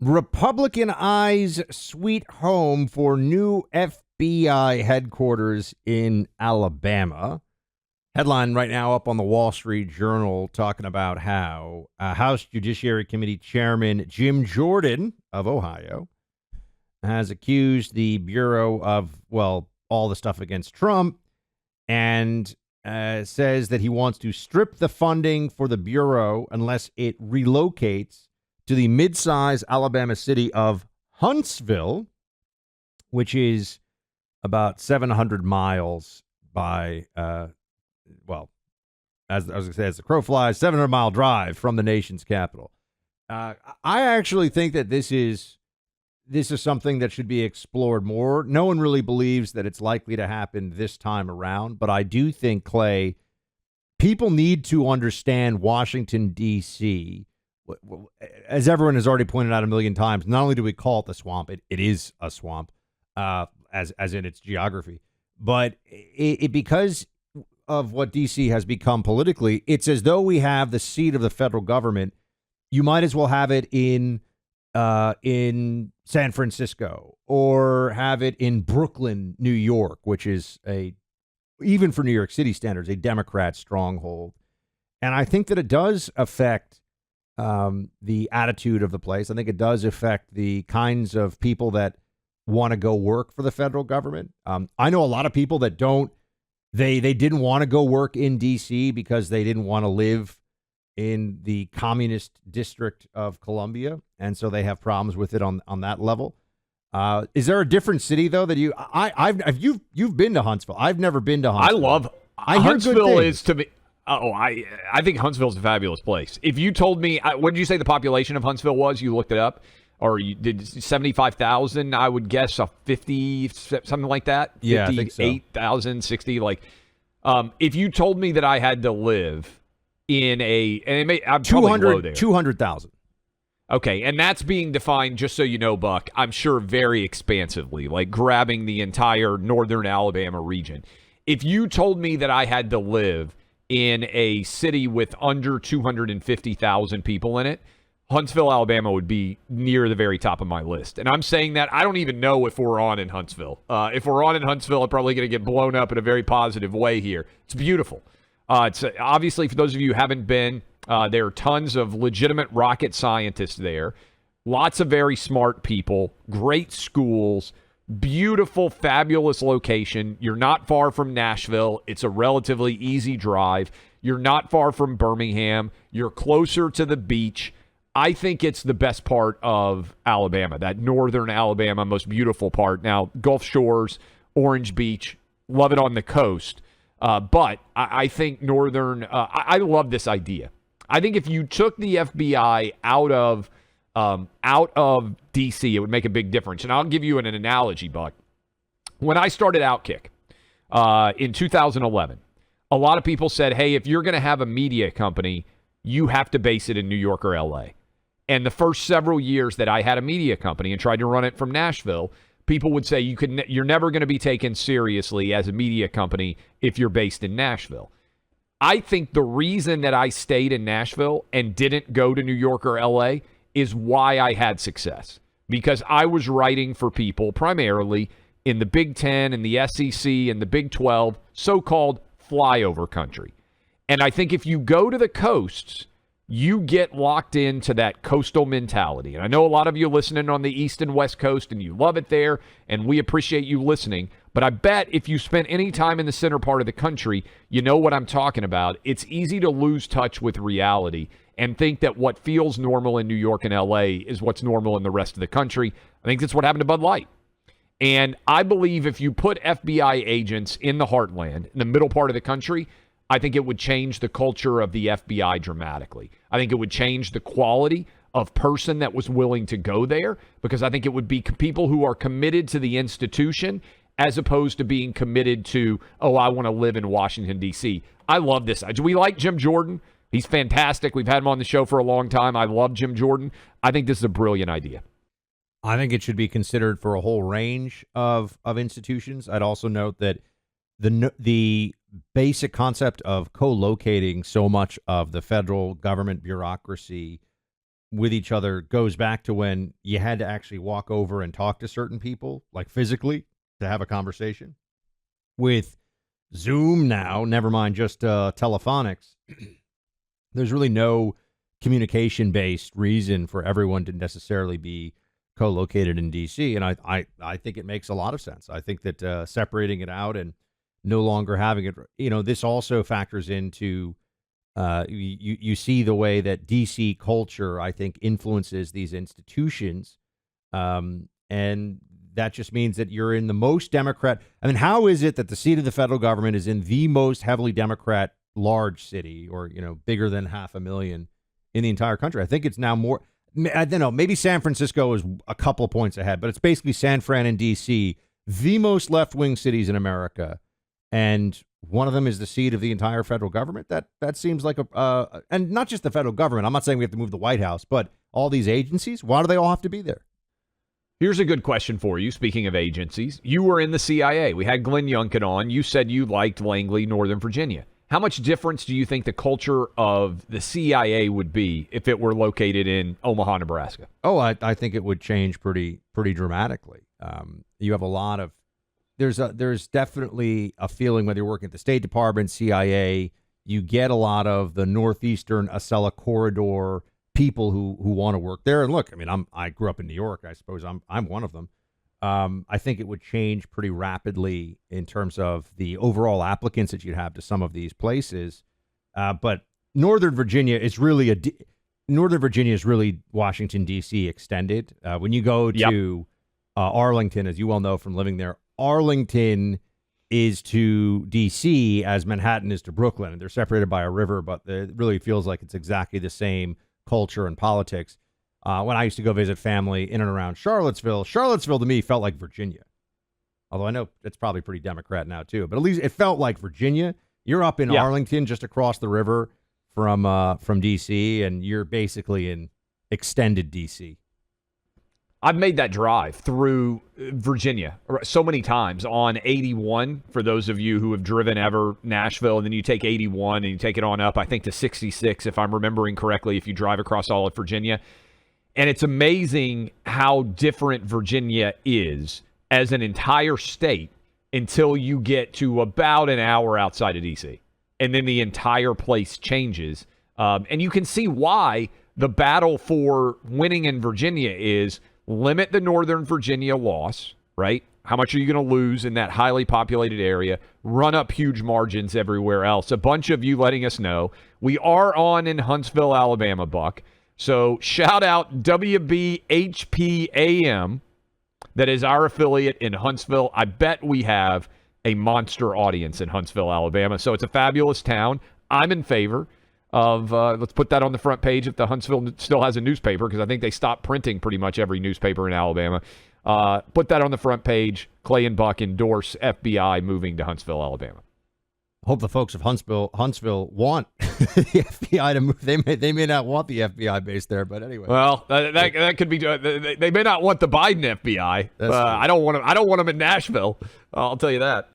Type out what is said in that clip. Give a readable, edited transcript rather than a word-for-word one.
Republican eyes sweet home for new FBI headquarters in Alabama. Headline right now up on the Wall Street Journal talking about how House Judiciary Committee Chairman Jim Jordan of Ohio has accused the Bureau of, well, all the stuff against Trump and says that he wants to strip the funding for the Bureau unless it relocates to the mid-sized Alabama city of Huntsville, which is about 700 miles by, as I was going to say, as the crow flies, 700-mile drive from the nation's capital. I actually think that this is something that should be explored more. No one really believes that it's likely to happen this time around, but I do think, Clay, people need to understand Washington, D.C., as everyone has already pointed out a million times. Not only do we call it the swamp, it is a swamp, as in its geography, but it because of what D.C. has become politically, it's as though we have the seat of the federal government. You might as well have it in San Francisco or have it in Brooklyn, New York, which is even for New York City standards, a Democrat stronghold. And I think that it does affect the attitude of the place. I think it does affect the kinds of people that want to go work for the federal government. I know a lot of people that don't. They didn't want to go work in D.C. because they didn't want to live in the communist district of Columbia, and so they have problems with it on that level. Is there a different city though that you've been to Huntsville? I've never been to Huntsville. Huntsville is to me. Oh, I think Huntsville's a fabulous place. If you told me, what did you say the population of Huntsville was? You looked it up, or you did 75,000? I would guess a 50, something like that. Yeah, I think so. 58,000, 60. Like, if you told me that I had to live in I'm 200,000. Okay, and that's being defined, just so you know, Buck, I'm sure very expansively, like grabbing the entire northern Alabama region. If you told me that I had to live in a city with under 250,000 people in it, Huntsville, Alabama would be near the very top of my list. And I'm saying that I don't even know if we're on in Huntsville. If we're on in Huntsville, I'm probably going to get blown up in a very positive way here. It's beautiful. It's obviously, for those of you who haven't been, there are tons of legitimate rocket scientists there. Lots of very smart people, great schools, beautiful, fabulous location. You're not far from Nashville. It's a relatively easy drive. You're not far from Birmingham. You're closer to the beach. I think it's the best part of Alabama, that northern Alabama, most beautiful part. Now, Gulf Shores, Orange Beach, love it on the coast. But I think northern, I love this idea. I think if you took the FBI out of D.C., it would make a big difference. And I'll give you an analogy, Buck. When I started Outkick in 2011, a lot of people said, hey, if you're going to have a media company, you have to base it in New York or L.A. And the first several years that I had a media company and tried to run it from Nashville, people would say you're never going to be taken seriously as a media company if you're based in Nashville. I think the reason that I stayed in Nashville and didn't go to New York or L.A. is why I had success. Because I was writing for people primarily in the Big Ten and the SEC and the Big 12, so-called flyover country. And I think if you go to the coasts, you get locked into that coastal mentality. And I know a lot of you listening on the East and West Coast, and you love it there, and we appreciate you listening. But I bet if you spent any time in the center part of the country, you know what I'm talking about. It's easy to lose touch with reality and think that what feels normal in New York and L.A. is what's normal in the rest of the country. I think that's what happened to Bud Light. And I believe if you put FBI agents in the heartland, in the middle part of the country, I think it would change the culture of the FBI dramatically. I think it would change the quality of person that was willing to go there, because I think it would be people who are committed to the institution as opposed to being committed to, oh, I want to live in Washington, D.C. I love this. Do we like Jim Jordan? He's fantastic. We've had him on the show for a long time. I love Jim Jordan. I think this is a brilliant idea. I think it should be considered for a whole range of institutions. I'd also note that the basic concept of co-locating so much of the federal government bureaucracy with each other goes back to when you had to actually walk over and talk to certain people, like physically, to have a conversation. With Zoom now, never mind just telephonics, there's really no communication-based reason for everyone to necessarily be co-located in D.C., and I think it makes a lot of sense. I think that separating it out and no longer having it, this also factors into you see the way that DC culture, I think, influences these institutions. And that just means that you're in the most Democrat. I mean, how is it that the seat of the federal government is in the most heavily Democrat large city, or, bigger than 500,000 in the entire country? I think it's now more. I don't know. Maybe San Francisco is a couple points ahead, but it's basically San Fran and DC, the most left-wing cities in America. And one of them is the seat of the entire federal government. That seems like and not just the federal government. I'm not saying we have to move the White House, but all these agencies. Why do they all have to be there? Here's a good question for you. Speaking of agencies, you were in the CIA. We had Glenn Youngkin on. You said you liked Langley, Northern Virginia. How much difference do you think the culture of the CIA would be if it were located in Omaha, Nebraska? Oh, I think it would change pretty dramatically. You have a lot of there's definitely a feeling, whether you're working at the State Department, CIA, you get a lot of the northeastern Acela corridor people who want to work there. And look, I mean, I grew up in New York. I suppose I'm one of them. I think it would change pretty rapidly in terms of the overall applicants that you'd have to some of these places. But Northern Virginia is really Washington, D.C. extended. When you go to Arlington, as you well know from living there, Arlington is to D.C. as Manhattan is to Brooklyn. And they're separated by a river, but it really feels like it's exactly the same culture and politics. When I used to go visit family in and around Charlottesville to me felt like Virginia. Although I know it's probably pretty Democrat now too, but at least it felt like Virginia. You're up in Arlington, just across the river from D.C., and you're basically in extended D.C. I've made that drive through Virginia so many times on 81, for those of you who have driven ever Nashville, and then you take 81 and you take it on up, I think, to 66, if I'm remembering correctly, if you drive across all of Virginia. And it's amazing how different Virginia is as an entire state until you get to about an hour outside of D.C. And then the entire place changes. And you can see why the battle for winning in Virginia is limit the Northern Virginia loss, right? How much are you going to lose in that highly populated area? Run up huge margins everywhere else. A bunch of you letting us know. We are on in Huntsville, Alabama, Buck. So shout out WBHPAM. That is our affiliate in Huntsville. I bet we have a monster audience in Huntsville, Alabama. So it's a fabulous town. I'm in favor of, let's put that on the front page if the Huntsville still has a newspaper, because I think they stopped printing pretty much every newspaper in Alabama. Put that on the front page. Clay and Buck endorse FBI moving to Huntsville, Alabama. Hope the folks of Huntsville want the FBI to move. They may not want the FBI based there, but anyway. Well, that could be. They may not want the Biden FBI. I don't want them in Nashville. I'll tell you that.